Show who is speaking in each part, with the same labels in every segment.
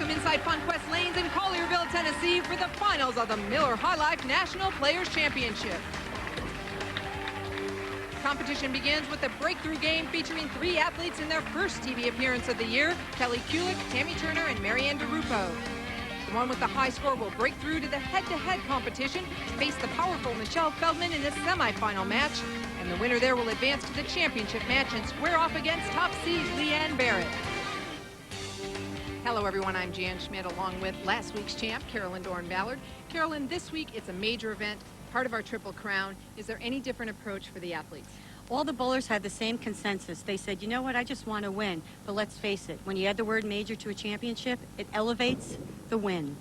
Speaker 1: welcome inside Funquest lanes in Collierville, Tennessee for the finals of the Miller High Life National Players Championship. Competition begins with a breakthrough game featuring 3 athletes in their first TV appearance of the year: Kelly Kulick, Tammy Turner, and Marianne Dirupo. The one with the high score will break through to the head-to-head competition to face the powerful Feldman in a semifinal match, and the winner there will advance to the championship match and square off against top seed Leanne Barrette. Hello everyone, I'm Jan Schmidt along with last week's champ, Carolyn Dorn-Ballard. Carolyn, this week it's a major event, part of our Triple Crown. Is there any different approach for the athletes?
Speaker 2: All the bowlers had the same consensus. They said, you know what, I just want to win. But let's face it, when you add the word major to a championship, it elevates the win.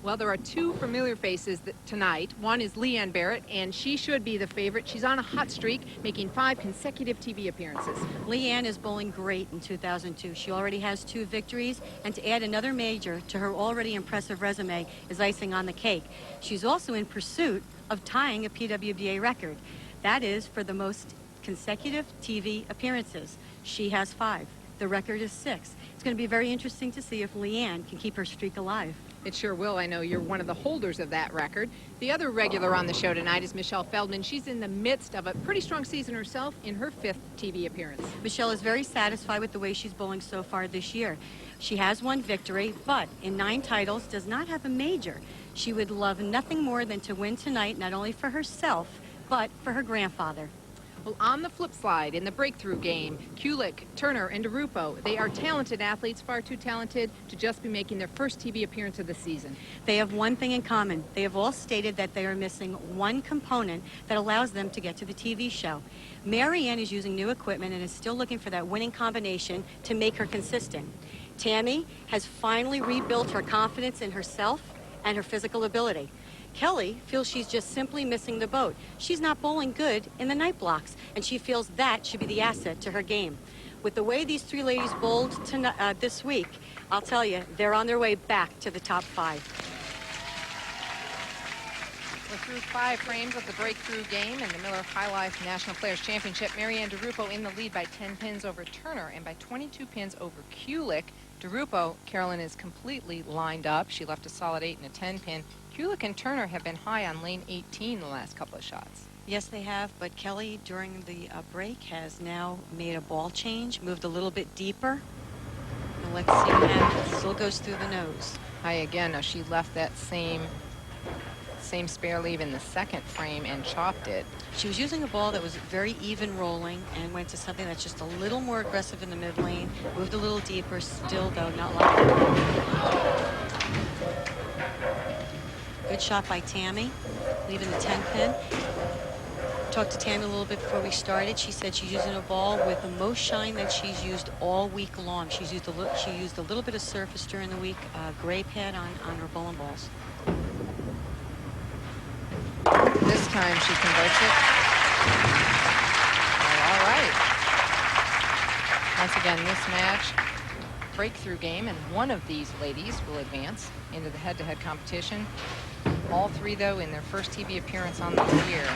Speaker 1: Well, there are 2 familiar faces tonight. One is Leanne Barrette, and she should be the favorite. She's on a hot streak, making 5 consecutive TV appearances.
Speaker 2: Leanne is bowling great in 2002. She already has 2 victories, and to add another major to her already impressive resume is icing on the cake. She's also in pursuit of tying a PWBA record. That is for the most consecutive TV appearances. She has 5. The record is 6. It's going to be very interesting to see if Leanne can keep her streak alive.
Speaker 1: It sure will. I know you're one of the holders of that record. The other regular on the show tonight is Feldman. She's in the midst of a pretty strong season herself in her 5th TV appearance.
Speaker 2: Michelle is very satisfied with the way she's bowling so far this year. She has 1 victory, but in 9 titles does not have a major. She would love nothing more than to win tonight, not only for herself, but for her grandfather.
Speaker 1: Well, on the flip side, in the breakthrough game, Kulick, Turner, and Dirupo, they are talented athletes, far too talented to just be making their first TV appearance of the season.
Speaker 2: They have one thing in common. They have all stated that they are missing one component that allows them to get to the TV show. Marianne is using new equipment and is still looking for that winning combination to make her consistent. Tammy has finally rebuilt her confidence in herself and her physical ability. Kelly feels she's just simply missing the boat. She's not bowling good in the night blocks, and she feels that should be the asset to her game. With the way these 3 ladies bowled this week, I'll tell you, they're on their way back to the top 5.
Speaker 1: We're through 5 frames of the breakthrough game in the Miller High Life National Players Championship. Marianne Dirupo in the lead by 10 pins over Turner and by 22 pins over Kulick. Dirupo, Carolyn, is completely lined up. She left a solid 8 and a 10 pin. Kulick and Turner have been high on lane 18 the last couple of shots.
Speaker 2: Yes, they have, but Kelly, during the break, has now made a ball change, moved a little bit deeper. And let's see what happens. Still goes through the nose.
Speaker 1: High again. Now she left that same spare leave in the 2nd frame and chopped it.
Speaker 2: She was using a ball that was very even rolling and went to something that's just a little more aggressive in the mid lane, moved a little deeper, still though not like it. Good shot by Tammy, leaving the 10 pin. Talked to Tammy a little bit before we started. She said she's using a ball with the most shine that she's used all week long. She used a little bit of surface during the week, gray pad on her bowling balls.
Speaker 1: This time she converts it. All right. Once again, this match, breakthrough game, and one of these ladies will advance into the head-to-head competition. All 3, though, in their first TV appearance on the year.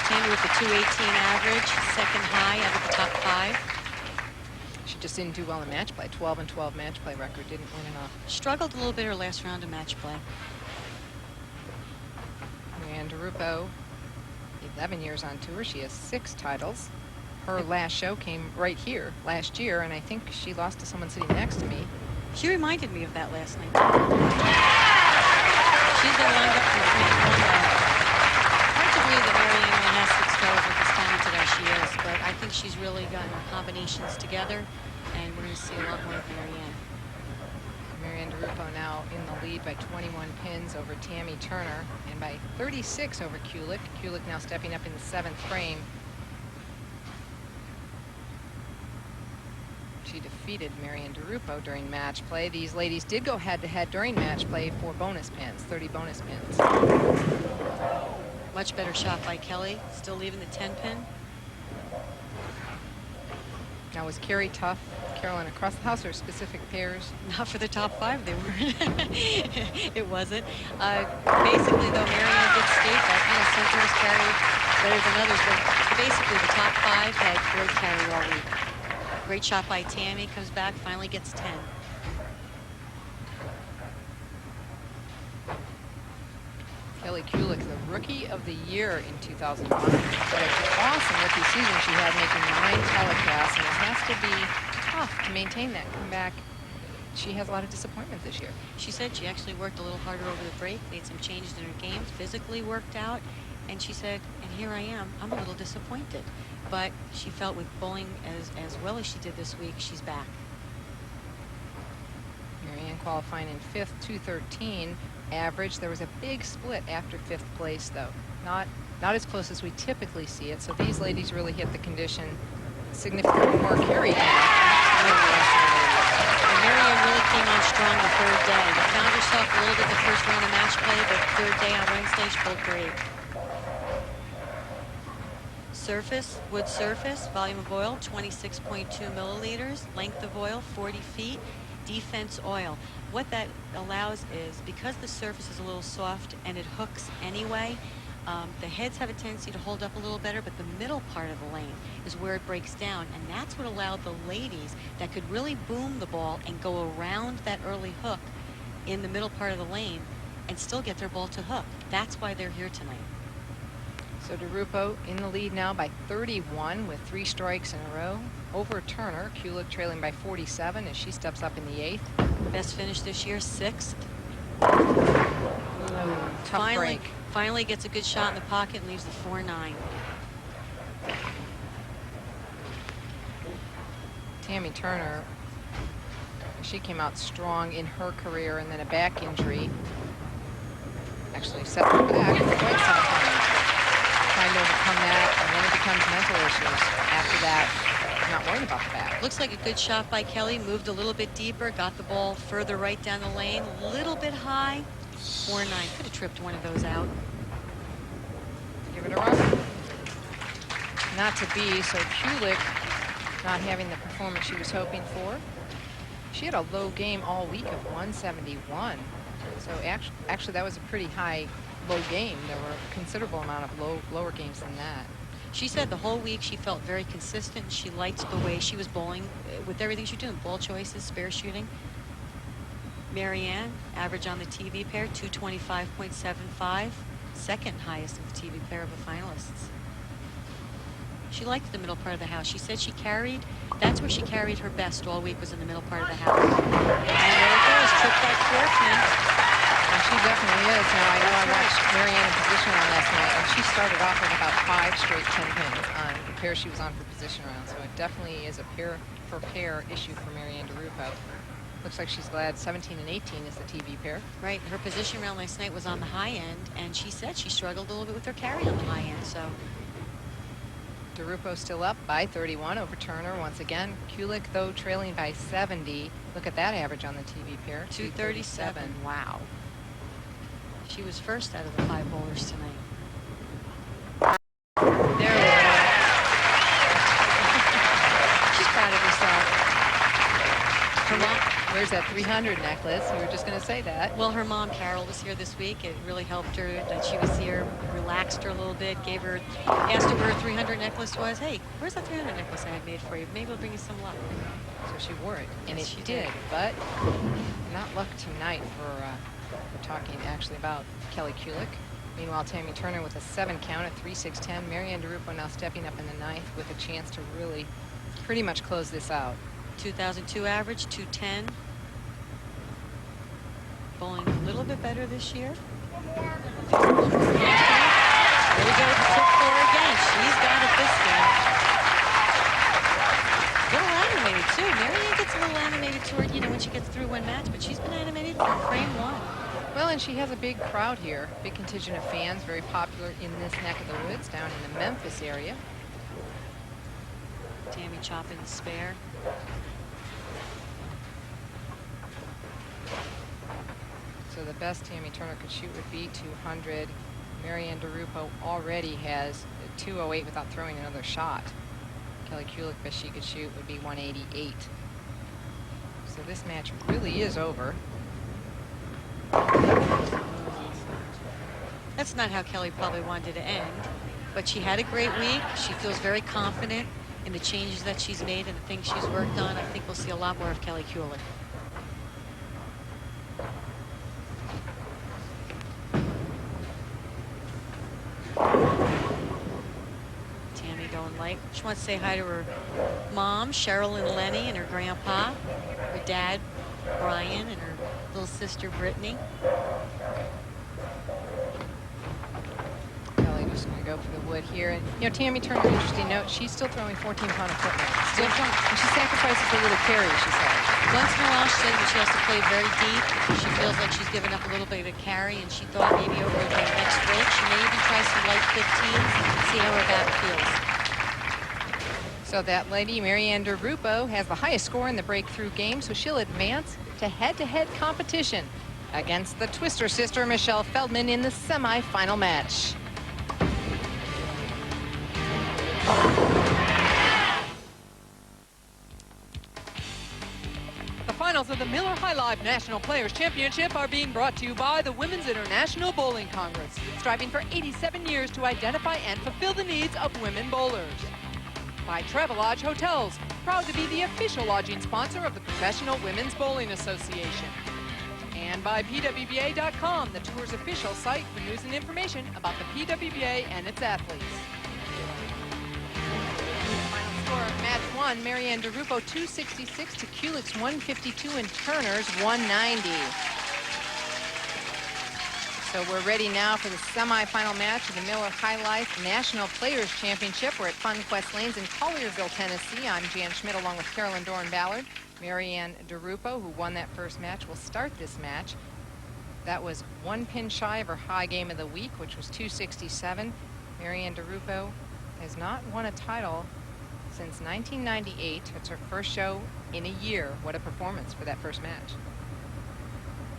Speaker 2: Tammy with the 218 average, 2nd high out of the top 5.
Speaker 1: She just didn't do well in match play. 12 and 12 match play record, didn't win enough.
Speaker 2: Struggled a little bit her last round of match play.
Speaker 1: And Dirupo, 11 years on tour. She has 6 titles. Her last show came right here last year, and I think she lost to someone sitting next to me.
Speaker 2: She reminded me of that last night. She's been lined up for a pretty long time. Hard to believe that Marianne only has 6 titles with as talented as she is, but I think she's really gotten her combinations together, and we're going to see a lot more of Marianne.
Speaker 1: Marianne Dirupo now in the lead by 21 pins over Tammy Turner and by 36 over Kulick. Kulick now stepping up in the 7th frame. She defeated Marianne Dirupo during match play. These ladies did go head-to-head during match play for bonus pins, 30 bonus pins.
Speaker 2: Much better shot by Kelly, still leaving the 10 pin.
Speaker 1: Now, was Carrie tough, Carolyn, across the house, or specific pairs?
Speaker 2: Not for the top 5, they weren't. It wasn't. Basically, though, Marianne did state that, some tours carry better than others, but basically the top 5 had great carry all week. Great shot by Tammy, comes back, finally gets 10.
Speaker 1: Kelly Kulick, the Rookie of the Year in 2001. What an awesome rookie season she had, making 9 telecasts, and it has to be tough to maintain that comeback. She has a lot of disappointment this year.
Speaker 2: She said she actually worked a little harder over the break, made some changes in her game, physically worked out, and she said, and here I am, I'm a little disappointed. But she felt with bowling as well as she did this week, she's back.
Speaker 1: Marianne qualifying in 5th, 213 average. There was a big split after 5th place, though. Not as close as we typically see it. So these ladies really hit the condition significantly more carry.
Speaker 2: And Marianne really came on strong the 3rd day. Found herself a little bit the first round of match play, but 3rd day on Wednesday, she pulled great. Surface, wood surface, volume of oil, 26.2 milliliters, length of oil, 40 feet, defense oil. What that allows is, because the surface is a little soft and it hooks anyway, the heads have a tendency to hold up a little better, but the middle part of the lane is where it breaks down, and that's what allowed the ladies that could really boom the ball and go around that early hook in the middle part of the lane and still get their ball to hook. That's why they're here tonight.
Speaker 1: So Dirupo in the lead now by 31 with 3 strikes in a row over Turner. Kulick trailing by 47 as she steps up in the 8th.
Speaker 2: Best finish this year, 6th.
Speaker 1: Tough break.
Speaker 2: Finally gets a good shot in the pocket and leaves the 4-9.
Speaker 1: Tammy Turner, she came out strong in her career, and then a back injury actually set her back for quite some time. Trying to overcome that, and then it becomes mental issues. After that, not worried about the back.
Speaker 2: Looks like a good shot by Kelly. Moved a little bit deeper, got the ball further right down the lane, a little bit high. 4-9. Could have tripped one of those out.
Speaker 1: Give it a run. Not to be. So Kulick not having the performance she was hoping for. She had a low game all week of 171. So actually that was a pretty high low game. There were a considerable amount of lower games than that.
Speaker 2: She said the whole week she felt very consistent. She liked the way she was bowling with everything she was doing. Ball choices, spare shooting. Marianne, average on the TV pair, 225.75. Second highest of the TV pair of the finalists. She liked the middle part of the house. She said that's where she carried her best all week, was in the middle part of the house. And there it goes, tripped that four-pin.
Speaker 1: And she definitely is. Now, I know I watched Marianne in position round last night, and she started off with about 5 straight 10 pins on the pair she was on for position round. So it definitely is a pair issue for Marianne Dirupo. Looks like she's glad 17 and 18 is the TV pair.
Speaker 2: Right. Her position round last night was on the high end, and she said she struggled a little bit with her carry on the high end. So
Speaker 1: Dirupo still up by 31 over Turner once again. Kulick, though, trailing by 70. Look at that average on the TV pair.
Speaker 2: 237. Wow. She was first out of the 5 bowlers tonight. There we go. She's proud of herself. Her mom.
Speaker 1: Where's that 300 necklace? We were just going to say that.
Speaker 2: Well, her mom, Carol, was here this week. It really helped her that she was here, relaxed her a little bit, asked her where her 300 necklace was. Hey, where's that 300 necklace I had made for you? Maybe it'll bring you some luck.
Speaker 1: So she wore it, and
Speaker 2: yes,
Speaker 1: she
Speaker 2: she
Speaker 1: did. But not luck tonight for, we're talking actually about Kelly Kulick. Meanwhile, Tammy Turner with a 7 count at 3-6-10. Marianne Dirupo now stepping up in the 9th with a chance to really pretty much close this out. 2002 average, 210.
Speaker 2: Bowling a little bit better this year. There we go with the tip 4 again. She's got it this game. A little animated too. Marianne gets a little animated toward, when she gets through one match, but she's been animated from frame 1.
Speaker 1: Well, and she has a big crowd here, big contingent of fans, very popular in this neck of the woods down in the Memphis area.
Speaker 2: Tammy chopping the spare.
Speaker 1: So the best Tammy Turner could shoot would be 200. Marianne Dirupo already has 208 without throwing another shot. Kelly Kulick, best she could shoot would be 188. So this match really is over.
Speaker 2: That's not how Kelly probably wanted to end, but she had a great week. She feels very confident in the changes that she's made and the things she's worked on. I think we'll see a lot more of Kelly Kulick. tonight. She wants to say hi to her mom, Cheryl and Lenny, and her grandpa, her dad, Brian, and her little sister, Brittany.
Speaker 1: Just going to go for the wood here. And, you know, Tammy Turner, interesting note, she's still throwing 14-pound equipment. Still throwing, and she sacrifices a little carry, she said.
Speaker 2: Once in a while, she says that she has to play very deep. She feels like she's given up a little bit of a carry, and she thought maybe over the next break, she may even try some light 15s and see how her back feels.
Speaker 1: So that lady, Marianne Dirupo, has the highest score in the breakthrough game, so she'll advance to head-to-head competition against the Twister sister, Michelle Feldman, in the semifinal match. The finals of the Miller High Life National Players Championship are being brought to you by the Women's International Bowling Congress, striving for 87 years to identify and fulfill the needs of women bowlers. By Travelodge Hotels, proud to be the official lodging sponsor of the Professional Women's Bowling Association. And by PWBA.com, the tour's official site for news and information about the PWBA and its athletes. Match 1, Marianne Dirupo 266 to Kulick's 152 and Turner's 190. So we're ready now for the semifinal match of the Miller High Life National Players Championship. We're at Funquest Lanes in Collierville, Tennessee. I'm Jan Schmidt along with Carolyn Doran-Ballard. Marianne Dirupo, who won that first match, will start this match. That was one pin shy of her high game of the week, which was 267. Marianne Dirupo has not won a title since 1998. It's her first show in a year. What a performance for that first match.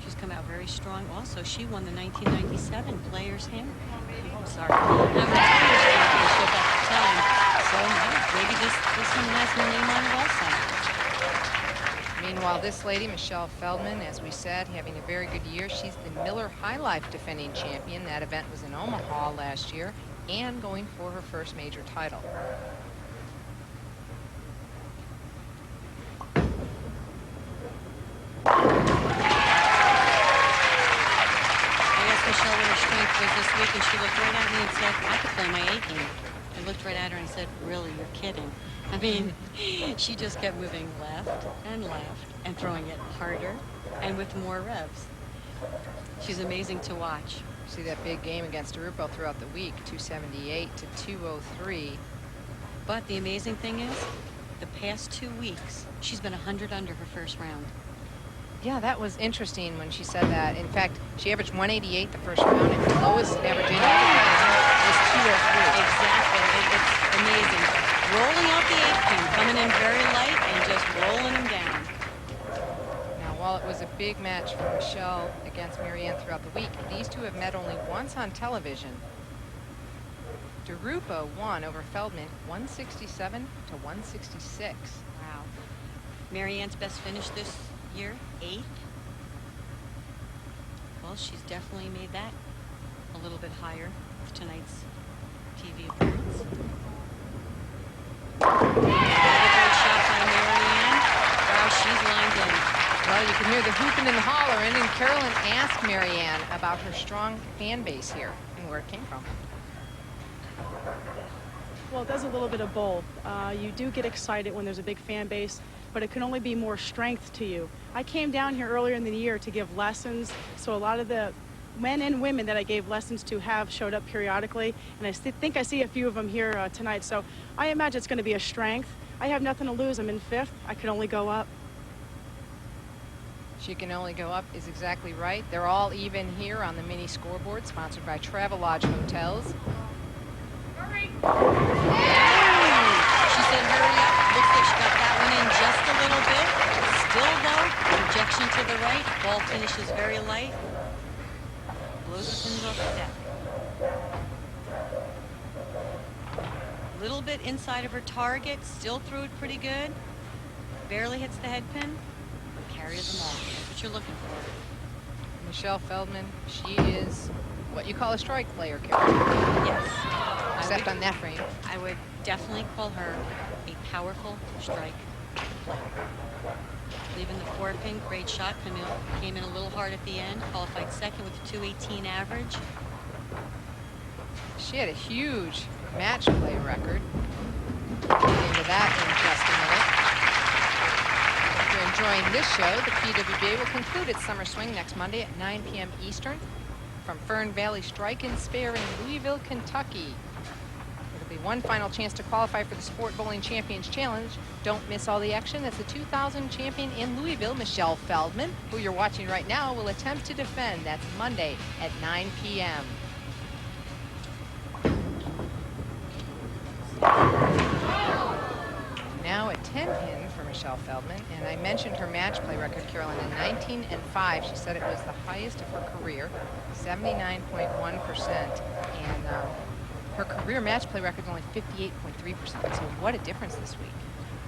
Speaker 2: She's come out very strong. Also, she won the 1997 Players Championship at the time. So maybe this one has her name on it also.
Speaker 1: Meanwhile, this lady, Michelle Feldman, as we said, having a very good year. She's the Miller High Life defending champion. That event was in Omaha last year, and going for her first major title.
Speaker 2: This week, and she looked right at me and said, I could play my A game. I looked right at her and said, really, you're kidding. I mean, she just kept moving left and throwing it harder and with more revs. She's amazing to watch.
Speaker 1: See that big game against Dirupo throughout the week, 278 to 203.
Speaker 2: But the amazing thing is, the past 2 weeks, she's been 100 under her first round.
Speaker 1: Yeah, that was interesting when she said that. In fact, she averaged 188 the first round, and her lowest averaging was 203.
Speaker 2: Exactly. It's amazing. Rolling out the 8-pin, coming in very light and just rolling them down.
Speaker 1: Now, while it was a big match for Michelle against Marianne throughout the week, these two have met only once on television. Dirupo won over Feldman 167 to 166.
Speaker 2: Wow. Marianne's best finish this year, 8th. Well, she's definitely made that a little bit higher with tonight's TV appearance. Another great shot by Marianne. Wow, she's lined in.
Speaker 1: Well, you can hear the hooping and the hollering, and Carolyn asked Marianne about her strong fan base here and where it came from.
Speaker 3: Well, it does a little bit of both. You do get excited when there's a big fan base, but it can only be more strength to you. I came down here earlier in the year to give lessons, so a lot of the men and women that I gave lessons to have showed up periodically, and I think I see a few of them here tonight, so I imagine it's going to be a strength. I have nothing to lose. I'm in 5th. I could only go up.
Speaker 1: She can only go up is exactly right. They're all even here on the mini scoreboard, sponsored by Travelodge Hotels.
Speaker 3: Hurry!
Speaker 2: She said hurry up. Looks like she got that one in just a little bit. Still though, projection to the right. Ball finishes very light. Blows the pins off the deck. Little bit inside of her target. Still threw it pretty good. Barely hits the head pin. Carries them all. That's what you're looking for.
Speaker 1: Michelle Feldman, she is what you call a strike player, Carolyn.
Speaker 2: Yes.
Speaker 1: Except on that frame.
Speaker 2: I would definitely call her a powerful strike player. Leaving the 4-pin, great shot. Came in a little hard at the end. Qualified second with a 218 average.
Speaker 1: She had a huge match play record. We'll get into that in just a minute. If you're enjoying this show, the PWBA will conclude its summer swing next Monday at 9 p.m. Eastern from Fern Valley Strike and Spare in Louisville, Kentucky. It'll be one final chance to qualify for the Sport Bowling Champions Challenge. Don't miss all the action as the 2000 champion in Louisville, Michelle Feldman, who you're watching right now, will attempt to defend. That's Monday at 9 p.m. Now a 10-pin for Michelle Feldman, and I mentioned her match play record, Carolyn, in 19-5. She said it was the highest of her career, 79.1%, and her career match play record is only 58.3%. So what a difference this week.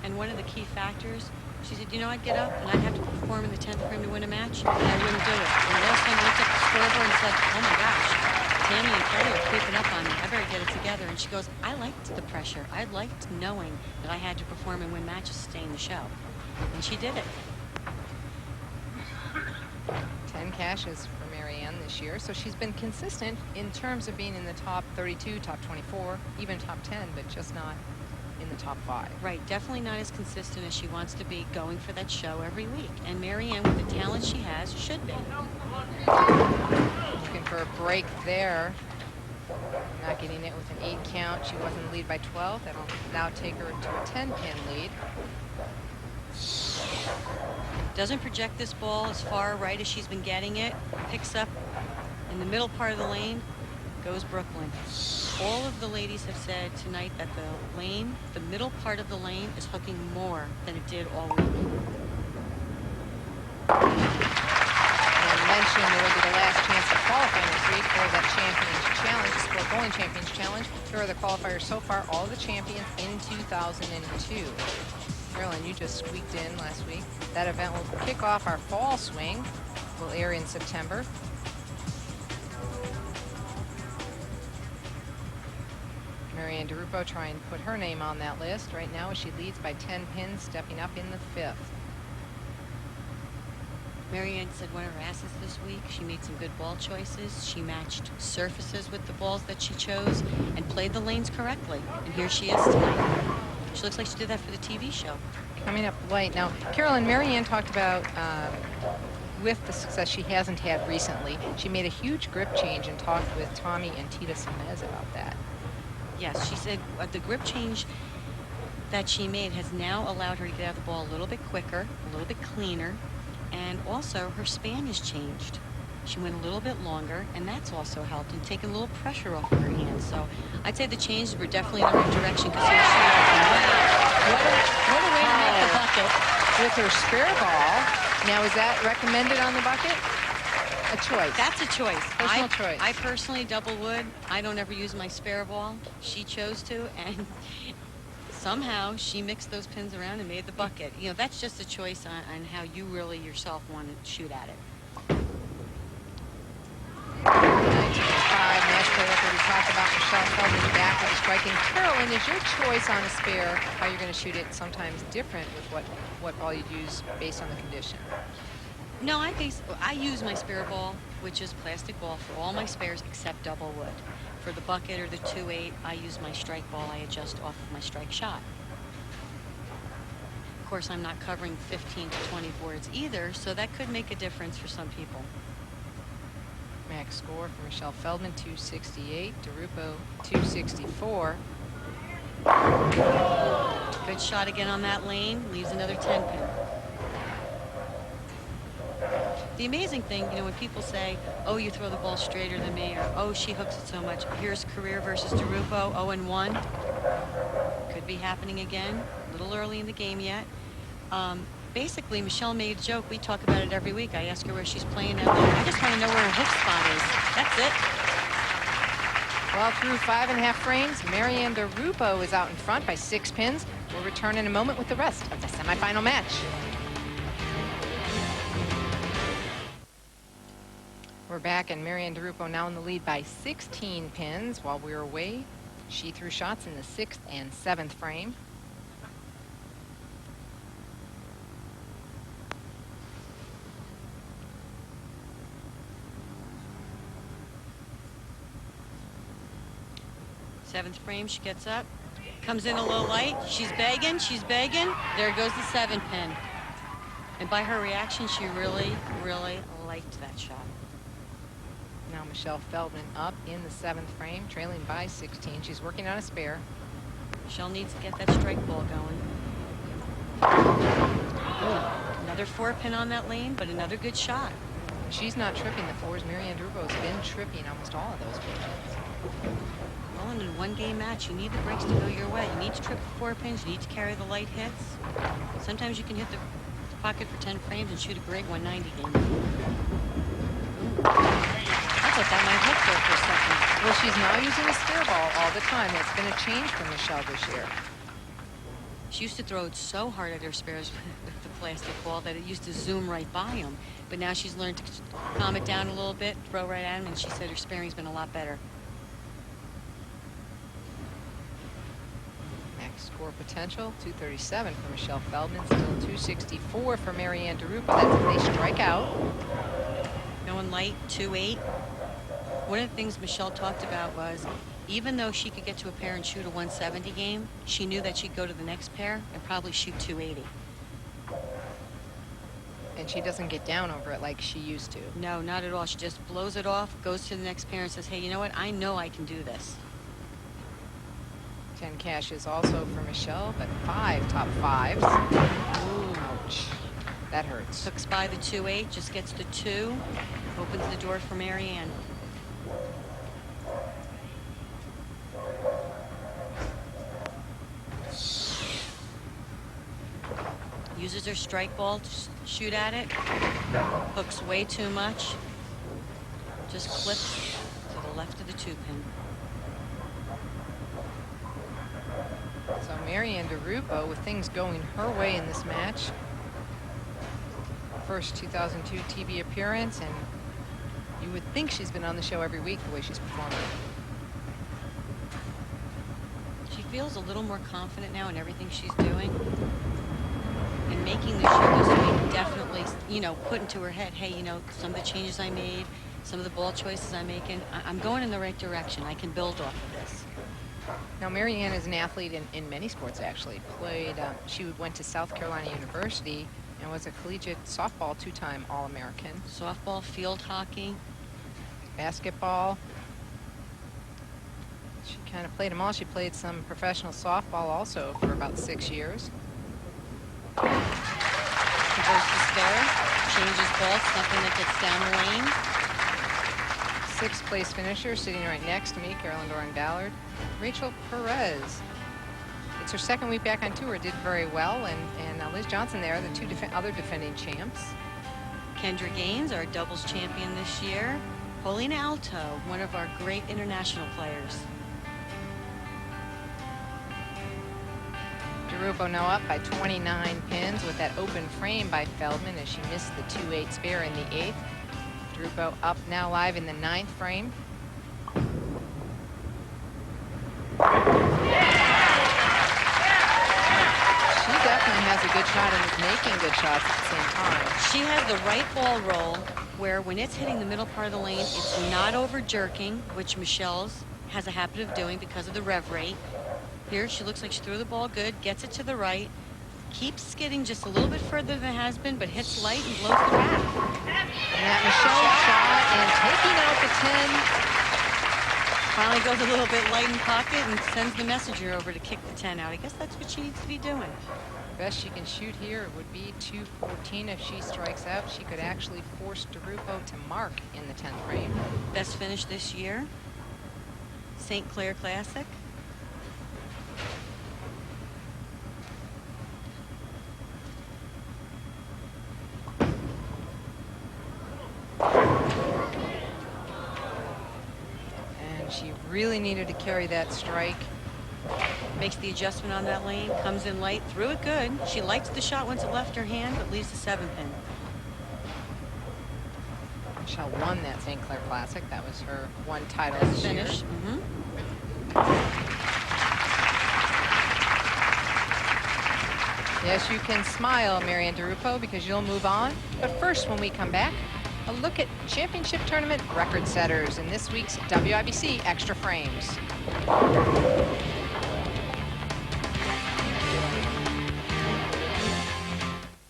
Speaker 2: And one of the key factors, she said, you know, I'd get up and I'd have to perform in the 10th frame to win a match, and I wouldn't do it. And last time I looked at the scoreboard and said, oh my gosh, Tammy and Kelly are creeping up on me. I better get it together. And she goes, I liked the pressure. I liked knowing that I had to perform and win matches to stay in the show. And she did it.
Speaker 1: 10 cashes for Marianne this year, so she's been consistent in terms of being in the top 32, top 24, even top 10, but just not in the top 5.
Speaker 2: Right, definitely not as consistent as she wants to be going for that show every week. And Marianne, with the talent she has, should be.
Speaker 1: Looking for a break there. Not getting it with an 8 count. She was in the lead by 12. That'll now take her to a 10-pin lead.
Speaker 2: Doesn't project this ball as far right as she's been getting it. Picks up in the middle part of the lane. Goes Brooklyn. All of the ladies have said tonight that the lane, the middle part of the lane, is hooking more than it did all week.
Speaker 1: And I mentioned it will be the last chance to qualify this week for that Champions Challenge, the Sport Bowling Champions Challenge. Here are the qualifiers so far, all the champions in 2002. Carolyn, you just squeaked in last week. That event will kick off our fall swing. Will air in September. Marianne Dirupo trying to put her name on that list right now as she leads by 10 pins, stepping up in the 5th.
Speaker 2: Marianne said one of her asses this week. She made some good ball choices. She matched surfaces with the balls that she chose and played the lanes correctly. And here she is tonight. She looks like she did that for the TV show.
Speaker 1: Coming up light. Now, Carolyn, Marianne talked about with the success she hasn't had recently, she made a huge grip change and talked with Tommy and Tita Semez about that.
Speaker 2: Yes, she said the grip change that she made has now allowed her to get out the ball a little bit quicker, a little bit cleaner, and also her span has changed. She went a little bit longer, and that's also helped and taken a little pressure off of her hands. So I'd say the changes were definitely in the right direction because here she is. What a way to make the bucket.
Speaker 1: With her spare ball. Now, is that recommended on the bucket? A choice.
Speaker 2: That's a choice.
Speaker 1: Personal choice.
Speaker 2: I personally double wood. I don't ever use my spare ball. She chose to, and somehow she mixed those pins around and made the bucket. You know, that's just a choice on how you really yourself want to shoot at it.
Speaker 1: 1905 match play record. We talked about Michelle Feldman back with the striking. Carolyn, is your choice on a spare, how you're going to shoot it, sometimes different with what ball you'd use based on the condition?
Speaker 2: No, I use my spare ball, which is plastic ball, for all my spares except double wood. For the bucket or the 2-8, I use my strike ball. I adjust off of my strike shot. Of course, I'm not covering 15 to 20 boards either, so that could make a difference for some people.
Speaker 1: Max score for Michelle Feldman, 268. Dirupo, 264.
Speaker 2: Good shot again on that lane. Leaves another 10 pin. The amazing thing, you know, when people say, oh, you throw the ball straighter than me, or oh, she hooks it so much. Here's career versus Dirupo, 0-1. Could be happening again. A little early in the game yet. Basically, Michelle made a joke. We talk about it every week. I ask her where she's playing out there. I just want to know where her hook spot is. That's it.
Speaker 1: Well, through 5.5 frames, Marianne Dirupo is out in front by 6 pins. We'll return in a moment with the rest of the semifinal match. We're back, and Marianne Dirupo now in the lead by 16 pins. While we were away, she threw shots in the 6th and 7th frame.
Speaker 2: Seventh frame, she gets up. Comes in a little light. She's begging. She's begging. There goes the 7-pin. And by her reaction, she really, really liked that shot.
Speaker 1: Now Michelle Feldman up in the 7th frame, trailing by 16. She's working on a spare.
Speaker 2: Michelle needs to get that strike ball going. Ooh, another 4-pin on that lane, but another good shot.
Speaker 1: She's not tripping the 4s. Marianne Dirupo's been tripping almost all of those 4-pins.
Speaker 2: Well, in a one-game match, you need the breaks to go your way. You need to trip the 4-pins. You need to carry the light hits. Sometimes you can hit the pocket for 10 frames and shoot a great 190 game. I thought that might hit there for a second.
Speaker 1: Well, she's now using a spare ball all the time. It's been a change for Michelle this year.
Speaker 2: She used to throw it so hard at her spares with the plastic ball that it used to zoom right by them. But now she's learned to calm it down a little bit, throw right at them, and she said her sparing's been a lot better.
Speaker 1: Max score potential, 237 for Michelle Feldman, still 264 for Marianne Dirupo. That's if they strike out.
Speaker 2: Going light, 2-8. One of the things Michelle talked about was, even though she could get to a pair and shoot a 170 game, she knew that she'd go to the next pair and probably shoot 280.
Speaker 1: And she doesn't get down over it like she used to.
Speaker 2: No, not at all. She just blows it off, goes to the next pair and says, hey, you know what? I know I can do this.
Speaker 1: 10 cashes also for Michelle, but 5 top 5s. Ooh, ouch. That hurts.
Speaker 2: Hooks by the 2-8, just gets the 2, opens the door for Marianne. Uses her strike ball to shoot at it. Hooks way too much. Just clips to the left of the 2-pin.
Speaker 1: So Marianne Dirupo, with things going her way in this match. First 2002 TV appearance, and you would think she's been on the show every week the way she's performing.
Speaker 2: She feels a little more confident now in everything she's doing. And making the show this week definitely, you know, put into her head, hey, you know, some of the changes I made, some of the ball choices I'm making, I'm going in the right direction. I can build off of this.
Speaker 1: Now, Marianne is an athlete in many sports, actually. She went to South Carolina University and was a collegiate softball 2-time All-American.
Speaker 2: Softball, field hockey.
Speaker 1: Basketball. She kind of played them all. She played some professional softball also for about 6 years.
Speaker 2: He goes to spare, changes ball, something that gets down the lane.
Speaker 1: 6th place finisher sitting right next to me, Carolyn Doran-Ballard. Rachel Perez. It's her 2nd week back on tour, did very well, and Liz Johnson there, the 2 other defending champs.
Speaker 2: Kendra Gaines, our doubles champion this year. Paulina Alto, one of our great international players.
Speaker 1: Dirupo now up by 29 pins with that open frame by Feldman as she missed the 2-8 spare in the 8th. Dirupo up now live in the 9th frame. She definitely has a good shot and is making good shots at the same time.
Speaker 2: She has the right ball roll where when it's hitting the middle part of the lane, it's not over jerking, which Michelle's has a habit of doing because of the rev rate. Here, she looks like she threw the ball good, gets it to the right, keeps skidding just a little bit further than it has been, but hits light and blows the back.
Speaker 1: And that Michelle shot and taking out the 10.
Speaker 2: Finally goes a little bit light in pocket and sends the messenger over to kick the 10 out. I guess that's what she needs to be doing.
Speaker 1: Best she can shoot here would be 214. If she strikes out, she could actually force Dirupo to mark in the 10th frame.
Speaker 2: Best finish this year, St. Clair Classic.
Speaker 1: She really needed to carry that strike.
Speaker 2: Makes the adjustment on that lane, comes in light, threw it good. She liked the shot once it left her hand, but leaves the 7-pin.
Speaker 1: Michelle won that St. Clair Classic. That was her one title this year.
Speaker 2: Finish.
Speaker 1: Yes, you can smile, Marianne Dirupo, because you'll move on. But first, when we come back, a look at championship tournament record setters in this week's WIBC Extra Frames.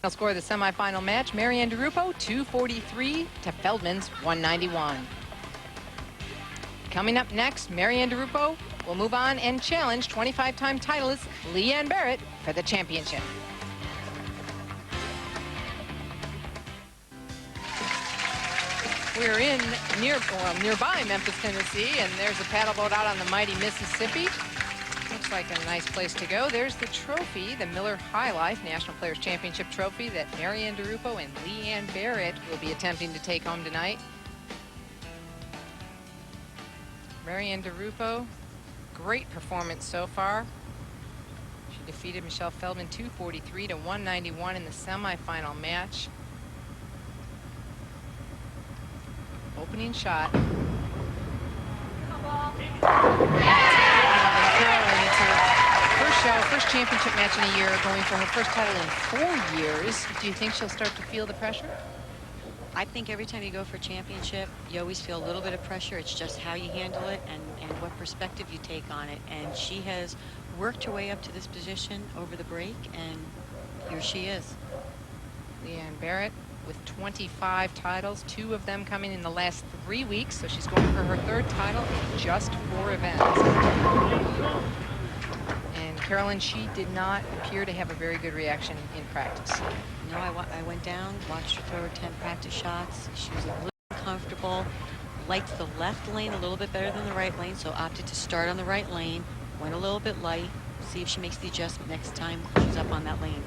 Speaker 1: Score of the semifinal match, Marianne Dirupo 243 to Feldman's 191. Coming up next, Marianne Dirupo will move on and challenge 25-time titleist Leanne Barrette for the championship. We're in nearby Memphis, Tennessee, and there's a paddleboat out on the mighty Mississippi. Looks like a nice place to go. There's the trophy, the Miller High Life National Players Championship trophy that Marianne Dirupo and Leanne Barrette will be attempting to take home tonight. Marianne Dirupo, great performance so far. She defeated Michelle Feldman 243 to 191 in the semifinal match. Opening shot. First championship match in a year, going for her first title in 4 years. Do you think she'll start to feel the pressure?
Speaker 2: I think every time you go for a championship, you always feel a little bit of pressure. It's just how you handle it and what perspective you take on it. And she has worked her way up to this position over the break, and here she is.
Speaker 1: Leanne Barrette with 25 titles, 2 of them coming in the last 3 weeks. So she's going for her 3rd title in just 4 events. And Carolyn, she did not appear to have a very good reaction in practice.
Speaker 2: No, I went down, watched her throw her 10 practice shots. She was a little uncomfortable, liked the left lane a little bit better than the right lane, so opted to start on the right lane, went a little bit light, see if she makes the adjustment next time she's up on that lane.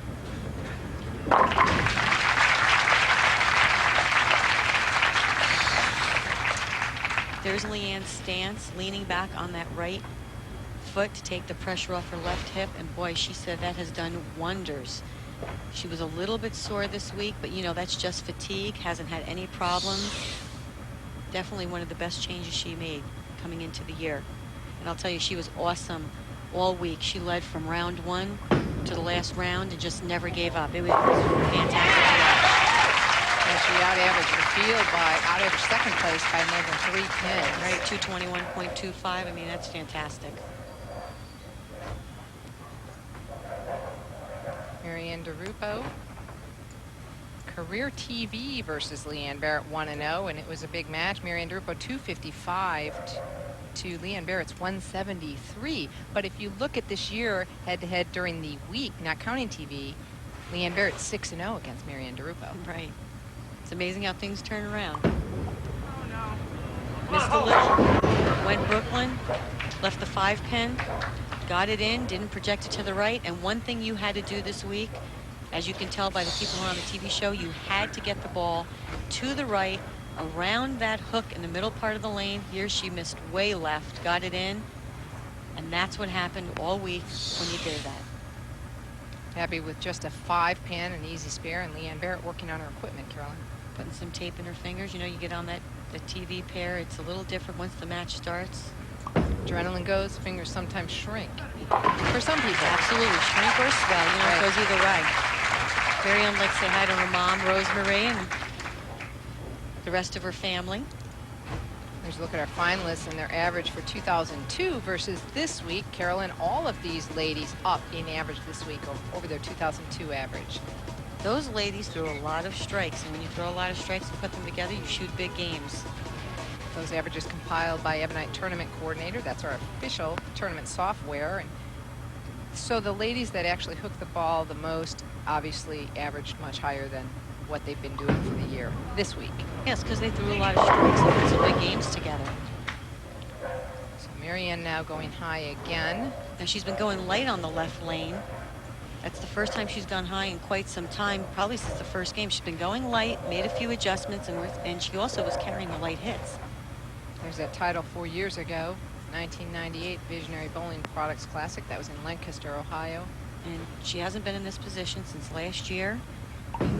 Speaker 2: There's Leanne's stance, leaning back on that right foot to take the pressure off her left hip, and boy, she said that has done wonders. She was a little bit sore this week, but you know, that's just fatigue, hasn't had any problems. Definitely one of the best changes she made coming into the year. And I'll tell you, she was awesome all week. She led from round 1 to the last round and just never gave up. It was fantastic.
Speaker 1: And she out-averaged the field by out-averaged second place by more than 3 pins.
Speaker 2: Right, 221.25. I mean, that's fantastic.
Speaker 1: Marianne Dirupo, career TV versus Leanne Barrette 1-0, and it was a big match. Marianne Dirupo 255 to Leanne Barrette's 173. But if you look at this year head-to-head during the week, not counting TV, Leanne Barrette 6-0 against Marianne Dirupo.
Speaker 2: Right. It's amazing how things turn around. Missed a little, went Brooklyn, left the 5-pin, got it in, didn't project it to the right. And one thing you had to do this week, as you can tell by the people who are on the TV show, you had to get the ball to the right, around that hook in the middle part of the lane. Here she missed way left, got it in, and that's what happened all week when you did that.
Speaker 1: Happy with just a 5-pin, an easy spare, and Leanne Barrette working on her equipment, Carolyn.
Speaker 2: Putting some tape in her fingers. You know, you get on the TV pair, it's a little different once the match starts.
Speaker 1: Adrenaline goes, fingers sometimes shrink. For some people.
Speaker 2: Absolutely, shrink or swell, you know, right. It goes either way. Marianne likes to say hi to her mom, Rosemary, and the rest of her family.
Speaker 1: There's a look at our finalists and their average for 2002 versus this week. Carolyn, all of these ladies up in average this week over their 2002 average.
Speaker 2: Those ladies threw a lot of strikes, and when you throw a lot of strikes and put them together, you shoot big games.
Speaker 1: Those averages compiled by Ebonite Tournament Coordinator. That's our official tournament software. And so the ladies that actually hooked the ball the most obviously averaged much higher than what they've been doing for the year this week.
Speaker 2: Yes, because they threw a lot of strikes and put some big games together.
Speaker 1: So Marianne now going high again.
Speaker 2: Now she's been going light on the left lane. That's the first time she's gone high in quite some time, probably since the first game. She's been going light, made a few adjustments, and she also was carrying the light hits.
Speaker 1: There's that title 4 years ago, 1998 Visionary Bowling Products Classic. That was in Lancaster, Ohio.
Speaker 2: And she hasn't been in this position since last year.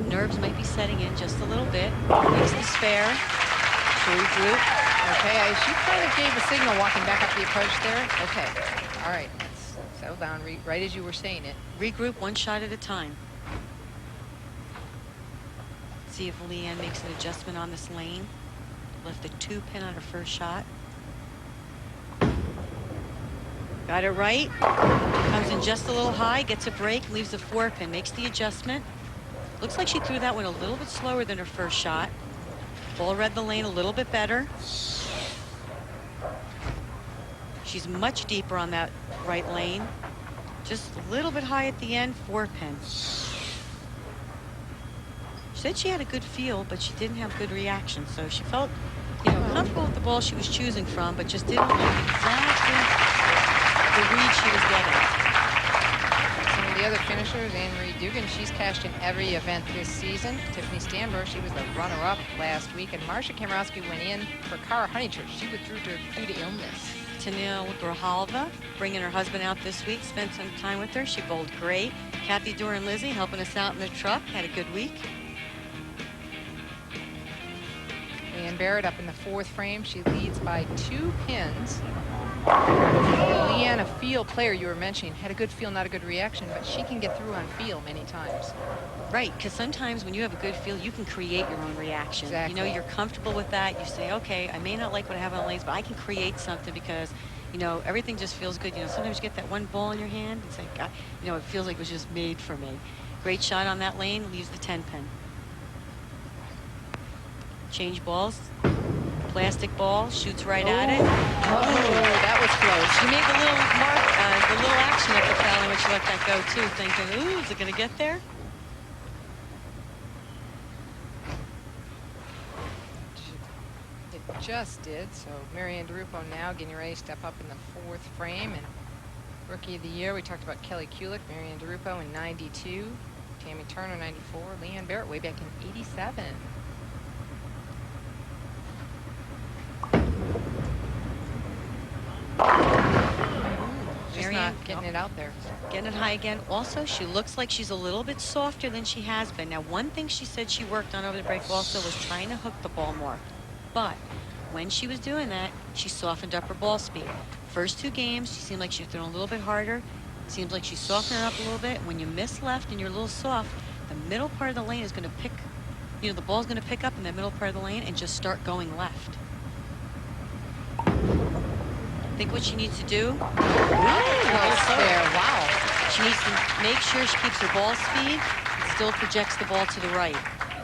Speaker 2: Nerves might be setting in just a little bit. Makes the spare. Regroup.
Speaker 1: Okay, she kind of gave a signal walking back up the approach there. Okay, all right, let's settle down right as you were saying it.
Speaker 2: Regroup one shot at a time. See if Leanne makes an adjustment on this lane. Left the 2-pin on her first shot. Got it right. Comes in just a little high, gets a break, leaves the 4-pin, makes the adjustment. Looks like she threw that one a little bit slower than her first shot. Ball read the lane a little bit better. She's much deeper on that right lane. Just a little bit high at the end, 4-pin. She said she had a good feel, but she didn't have good reaction. So she felt, you know, comfortable with the ball she was choosing from, but just didn't like exactly the read she was getting.
Speaker 1: Some of the other finishers, Anne-Marie Dugan, she's cashed in every event this season. Tiffany Stanberg, she was the runner-up last week, and Marcia Kamrowski went in for Cara Honeychurch. She withdrew due to illness.
Speaker 2: Tanil Grijalva, bringing her husband out this week, spent some time with her. She bowled great. Kathy Doran-Lizzie helping us out in the truck, had a good week.
Speaker 1: Leanne Barrette up in the 4th frame. She leads by 2 pins. Leanne, a feel player you were mentioning, had a good feel, not a good reaction, but she can get through on feel many times.
Speaker 2: Right, because sometimes when you have a good feel, you can create your own reaction.
Speaker 1: Exactly.
Speaker 2: You know, you're comfortable with that. You say, okay, I may not like what I have on the lanes, but I can create something because, you know, everything just feels good. You know, sometimes you get that one ball in your hand, it's like, God, you know, it feels like it was just made for me. Great shot on that lane, leaves the 10-pin. Change balls. Plastic ball, shoots right at it.
Speaker 1: Oh, that was close.
Speaker 2: She made the little mark, the little action at the foul when she let that go too, thinking, ooh, is it going to get there?
Speaker 1: It just did. So Marianne Dirupo now getting ready to step up in the 4th frame. And Rookie of the Year, we talked about Kelly Kulick, Marianne Dirupo in 92, Tammy Turner 94, Leanne Barrette way back in 87. Just not getting it out there.
Speaker 2: Getting it high again. Also, she looks like she's a little bit softer than she has been. Now, one thing she said she worked on over the break also was trying to hook the ball more. But when she was doing that, she softened up her ball speed. First 2 games, she seemed like she was throwing a little bit harder. Seems like she's softening up a little bit. When you miss left and you're a little soft, the middle part of the lane is going to pick, you know, the ball's going to pick up in the middle part of the lane and just start going left. I think what she needs to do,
Speaker 1: Wow.
Speaker 2: she needs to make sure she keeps her ball speed and still projects the ball to the right.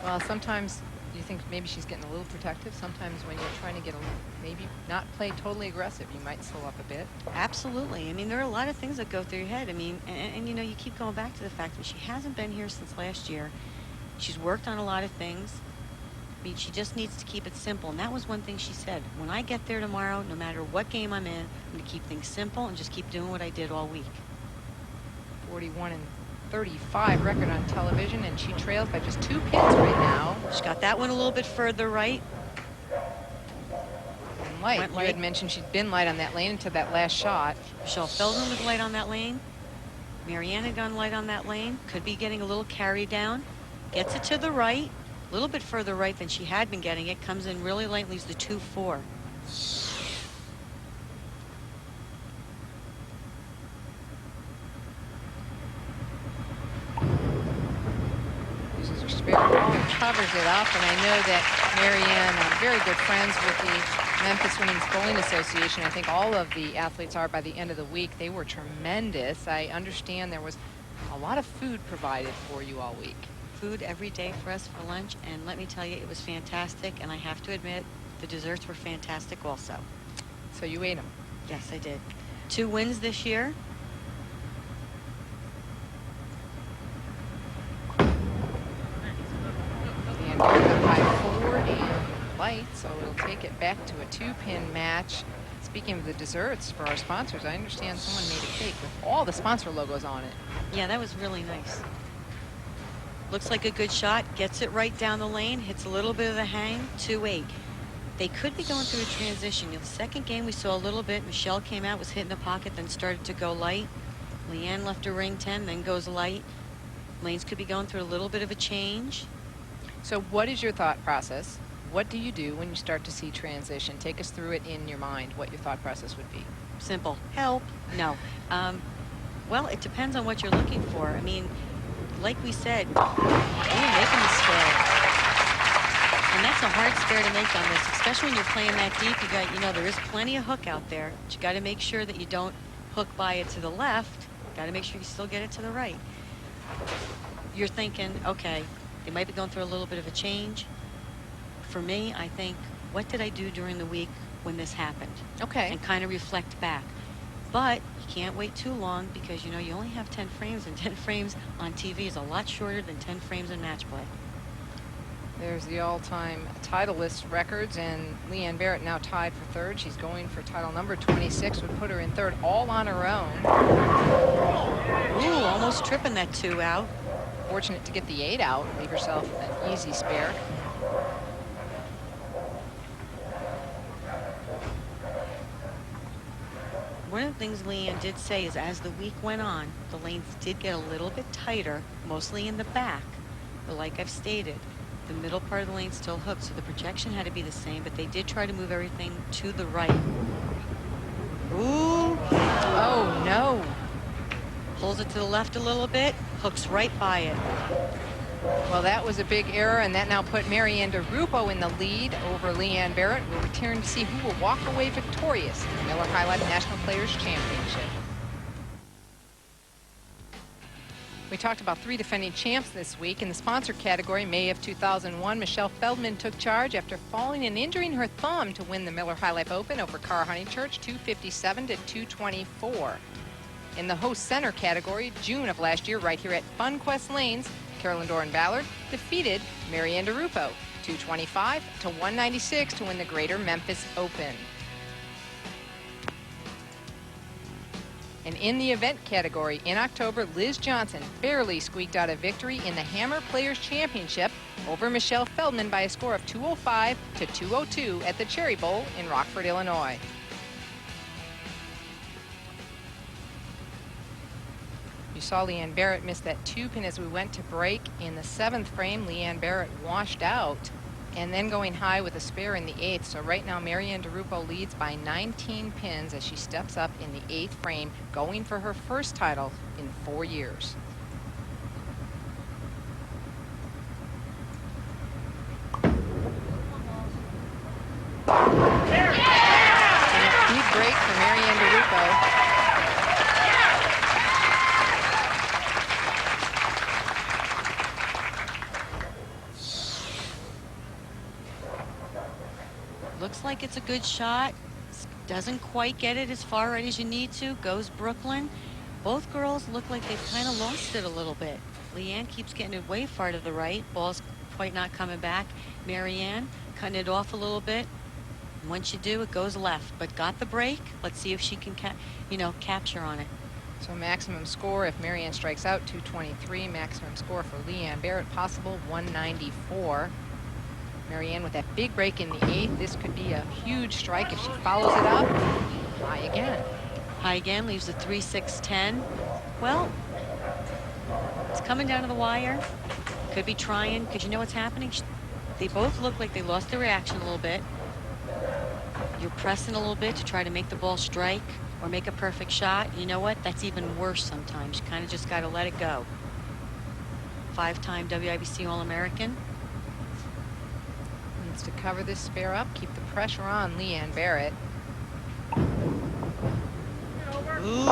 Speaker 1: Well, sometimes you think maybe she's getting a little protective. Sometimes when you're trying to get maybe not play totally aggressive, you might slow up a bit.
Speaker 2: Absolutely. I mean, there are a lot of things that go through your head. I mean, and you know, you keep going back to the fact that she hasn't been here since last year. She's worked on a lot of things. I mean, she just needs to keep it simple. And that was one thing she said. When I get there tomorrow, no matter what game I'm in, I'm going to keep things simple and just keep doing what I did all week.
Speaker 1: 41-35 record on television, and she trails by just 2 pins right now.
Speaker 2: She got that one a little bit further right.
Speaker 1: And light.
Speaker 2: Went
Speaker 1: You
Speaker 2: light.
Speaker 1: had mentioned she'd been light on that lane until that last shot.
Speaker 2: Michelle Feldman was light on that lane. Marianne had gone light on that lane. Could be getting a little carry down. Gets it to the right. A little bit further right than she had been getting it. Comes in really light, leaves the 2-4.
Speaker 1: Uses her spare ball and covers it up. And I know that Marianne, very good friends with the Memphis Women's Bowling Association. I think all of the athletes are by the end of the week. They were tremendous. I understand there was a lot of food provided for you all week.
Speaker 2: Food every day for us for lunch, and let me tell you, it was fantastic. And I have to admit, the desserts were fantastic also.
Speaker 1: So you ate them.
Speaker 2: Yes, I did. 2 wins this year.
Speaker 1: And we're up by 4 and light, so it'll take it back to a 2-pin match. Speaking of the desserts for our sponsors, I understand someone made a cake with all the sponsor logos on it.
Speaker 2: Yeah, that was really nice. Looks like a good shot. Gets it right down the lane. Hits a little bit of the hang. 2-8. They could be going through a transition. In the second game, we saw a little bit. Michelle came out, was hitting the pocket, then started to go light. Leanne left her ring 10, then goes light. Lanes could be going through a little bit of a change.
Speaker 1: So what is your thought process? What do you do when you start to see transition? Take us through it in your mind, what your thought process would be.
Speaker 2: Simple. Help. No. Well, it depends on what you're looking for. I mean, like we said, we're making the spare. And that's a hard spare to make on this, especially when you're playing that deep. You got, you know, there is plenty of hook out there, but you got to make sure that you don't hook by it to the left. Got to make sure you still get it to the right. You're thinking, okay, They might be going through a little bit of a change. For me, I think, what did I do during the week when this happened?
Speaker 1: Okay.
Speaker 2: And kind of reflect back. But you can't wait too long because, you know, you only have 10 frames, and 10 frames on TV is a lot shorter than 10 frames in match play.
Speaker 1: There's the all-time title list records, and Leanne Barrette now tied for third. She's going for title number 26, would put her in third all on her own.
Speaker 2: Ooh, almost tripping that 2 out.
Speaker 1: Fortunate to get the 8 out, leave herself an easy spare.
Speaker 2: One of the things Leanne did say is as the week went on, the lanes did get a little bit tighter, mostly in the back. But like I've stated, the middle part of the lane still hooked, so the projection had to be the same, but they did try to move everything to the right. Ooh.
Speaker 1: Oh, no.
Speaker 2: Pulls it to the left a little bit, hooks right by it.
Speaker 1: Well, that was a big error, and that now put Marianne Dirupo in the lead over Leanne Barrette. We'll return to see who will walk away victorious in the Miller High Life National Players Championship. We talked about 3 defending champs this week. In the sponsor category, May of 2001, Michelle Feldman took charge after falling and injuring her thumb to win the Miller High Life Open over Cara Honeychurch, 257 to 224. In the host center category, June of last year, right here at Funquest Lanes, Carolyn Doran Ballard defeated Marianne Dirupo, 225 to 196 to win the Greater Memphis Open. And in the event category, in October, Liz Johnson barely squeaked out a victory in the Hammer Players Championship over Michelle Feldman by a score of 205 to 202 at the Cherry Bowl in Rockford, Illinois. You saw Leanne Barrette miss that 2-pin as we went to break. In the 7th frame, Leanne Barrette washed out and then going high with a spare in the 8th. So right now, Marianne Dirupo leads by 19 pins as she steps up in the 8th frame, going for her first title in 4 years. And a big break for Marianne Dirupo.
Speaker 2: Looks like it's a good shot. Doesn't quite get it as far right as you need to. Goes Brooklyn. Both girls look like they've kind of lost it a little bit. Leanne keeps getting it way far to the right. Ball's quite not coming back. Marianne cutting it off a little bit. And once you do, it goes left. But got the break. Let's see if she can, capture on it.
Speaker 1: So maximum score if Marianne strikes out, 223. Maximum score for Leanne Barrette, possible 194. Marianne with that big break in the 8th. This could be a huge strike if she follows it up. High again.
Speaker 2: High again, leaves the 3-6-10. Well, it's coming down to the wire. Could be trying, because you know what's happening? They both look like they lost their reaction a little bit. You're pressing a little bit to try to make the ball strike or make a perfect shot. You know what? That's even worse sometimes. You kind of just got to let it go. 5-time WIBC All-American.
Speaker 1: To cover this spare up, keep the pressure on Leanne Barrette.
Speaker 2: Ooh.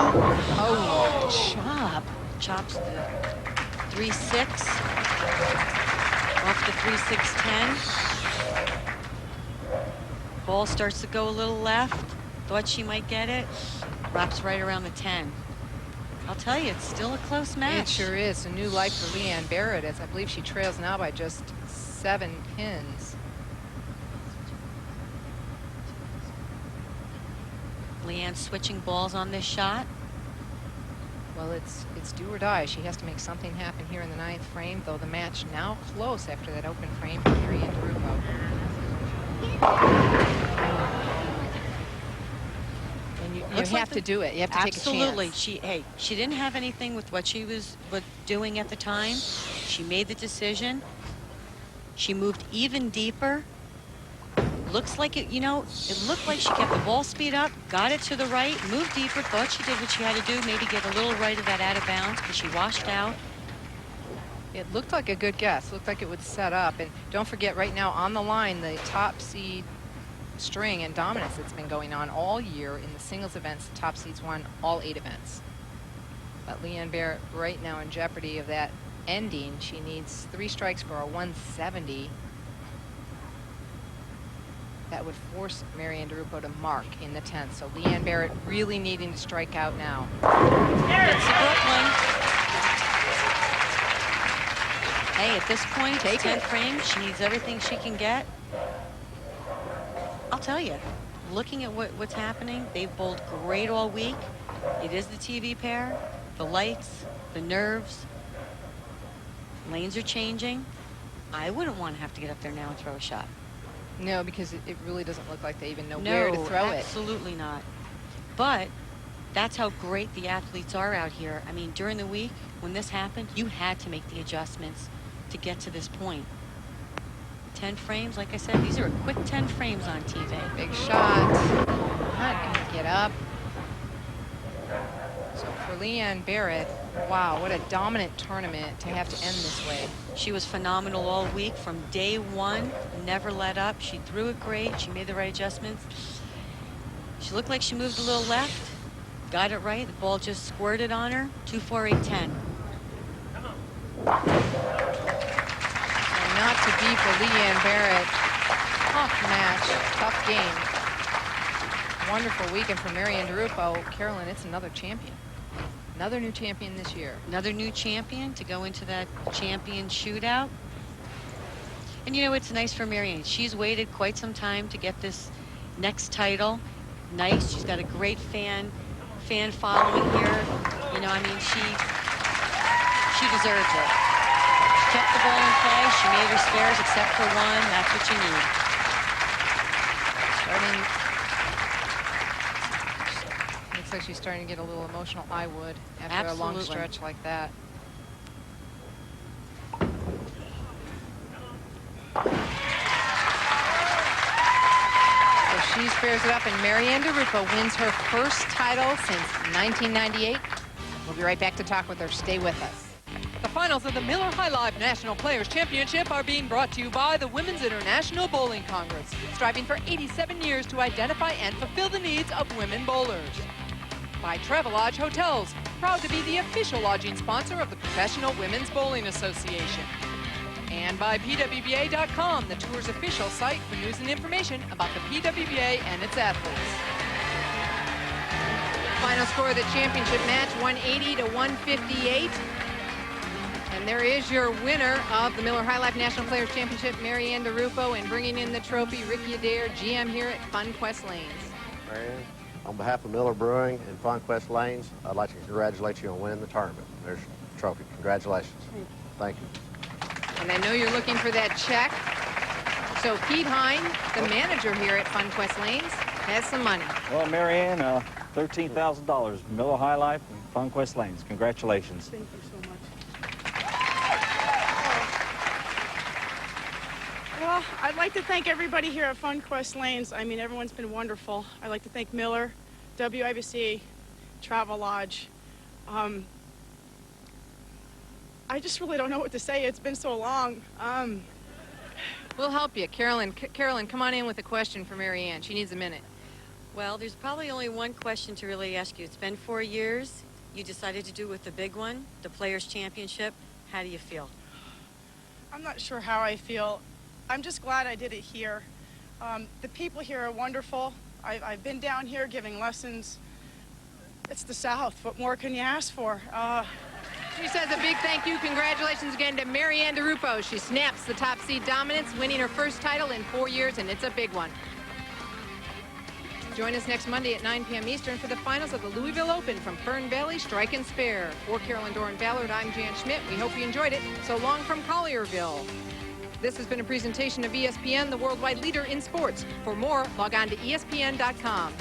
Speaker 1: Oh, chop.
Speaker 2: Chops the 3-6 off the 3-6-10. Ball starts to go a little left. Thought she might get it. Wraps right around the 10. I'll tell you, it's still a close match.
Speaker 1: It sure is. A new life for Leanne Barrette, as I believe she trails now by just 7 pins.
Speaker 2: Leanne switching balls on this shot.
Speaker 1: Well, it's do or die. She has to make something happen here in the 9th frame, though the match now close after that open frame for Marianne Dirupo. And you have to do it. You have to take a chance.
Speaker 2: Absolutely. She didn't have anything with what she was doing at the time. She made the decision. She moved even deeper. Looks like it looked like she kept the ball speed up, got it to the right, moved deeper, thought she did what she had to do, maybe get a little right of that out of bounds, but she washed out.
Speaker 1: It looked like a good guess. Looked like it would set up. And don't forget, right now on the line, the top seed string and dominance that's been going on all year in the singles events. The top seeds won all 8 events. But Leanne Barrette right now in jeopardy of that ending. She needs 3 strikes for a 170. That would force Marianne Dirupo to mark in the 10th. So Leanne Barrette really needing to strike out now.
Speaker 2: It's the Brooklyn. Hey, at this point,
Speaker 1: Take
Speaker 2: 10
Speaker 1: it.
Speaker 2: frames. She needs everything she can get. I'll tell you, looking at what's happening, they've bowled great all week. It is the TV pair, the lights, the nerves. Lanes are changing. I wouldn't want to have to get up there now and throw a shot.
Speaker 1: No, because it really doesn't look like they even know where to throw it.
Speaker 2: Absolutely not. But that's how great the athletes are out here. I mean, during the week, when this happened, you had to make the adjustments to get to this point. 10 frames, like I said, these are a quick 10 frames on TV.
Speaker 1: Big shot. Not gonna get up. So for Leanne Barrette, wow, what a dominant tournament to have to end this way.
Speaker 2: She was phenomenal all week from day one, never let up. She threw it great. She made the right adjustments. She looked like she moved a little left, got it right. The ball just squirted on her. 2, 4, 8, 10.
Speaker 1: And not to be for Leanne Barrette. Tough match, tough game. Wonderful weekend for Marianne Dirupo. Carolyn, it's another champion. Another new champion this year.
Speaker 2: Another new champion to go into that champion shootout. And you know, it's nice for Marianne. She's waited quite some time to get this next title. Nice. She's got a great fan following here. You know, I mean, she deserves it. She kept the ball in play. She made her spares except for one. That's what you need.
Speaker 1: Looks like she's starting to get a little emotional. I would after a long stretch like that. So she spares it up, and Marianne Dirupo wins her first title since 1998. We'll be right back to talk with her. Stay with us. The finals of the Miller High Life National Players Championship are being brought to you by the Women's International Bowling Congress, striving for 87 years to identify and fulfill the needs of women bowlers. By Travelodge Hotels, proud to be the official lodging sponsor of the Professional Women's Bowling Association. And by PWBA.com, the tour's official site for news and information about the PWBA and its athletes. Final score of the championship match, 180 to 158. And there is your winner of the Miller High Life National Players Championship, Marianne Dirupo, and bringing in the trophy, Ricky Adair, GM here at Funquest Lanes.
Speaker 4: Marianne, on behalf of Miller Brewing and Funquest Lanes, I'd like to congratulate you on winning the tournament. There's your trophy. Congratulations. Thank you.
Speaker 1: And I know you're looking for that check. So Pete Hine, the manager here at Funquest Lanes, has some money.
Speaker 5: Well, Marianne, $13,000, Miller High Life and Funquest Lanes. Congratulations.
Speaker 3: Thank you so much. Well, I'd like to thank everybody here at Funquest Lanes. I mean, everyone's been wonderful. I'd like to thank Miller, WIBC, Travelodge. I just really don't know what to say. It's been so long.
Speaker 1: We'll help you. Carolyn, come on in with a question for Marianne. She needs a minute.
Speaker 2: Well, there's probably only one question to really ask you. It's been 4 years. You decided to do with the big one, the Players' Championship. How do you feel?
Speaker 3: I'm not sure how I feel. I'm just glad I did it here. The people here are wonderful. I've been down here giving lessons. It's the South. What more can you ask for?
Speaker 1: She says a big thank you, congratulations again to Marianne Dirupo. She snaps the top seed dominance, winning her first title in 4 years, and it's a big one. Join us next Monday at 9 p.m. Eastern for the finals of the Louisville Open from Fern Valley Strike and Spare. For Carolyn Doran-Ballard, I'm Jan Schmidt. We hope you enjoyed it. So long from Collierville. This has been a presentation of ESPN, the worldwide leader in sports. For more, log on to ESPN.com.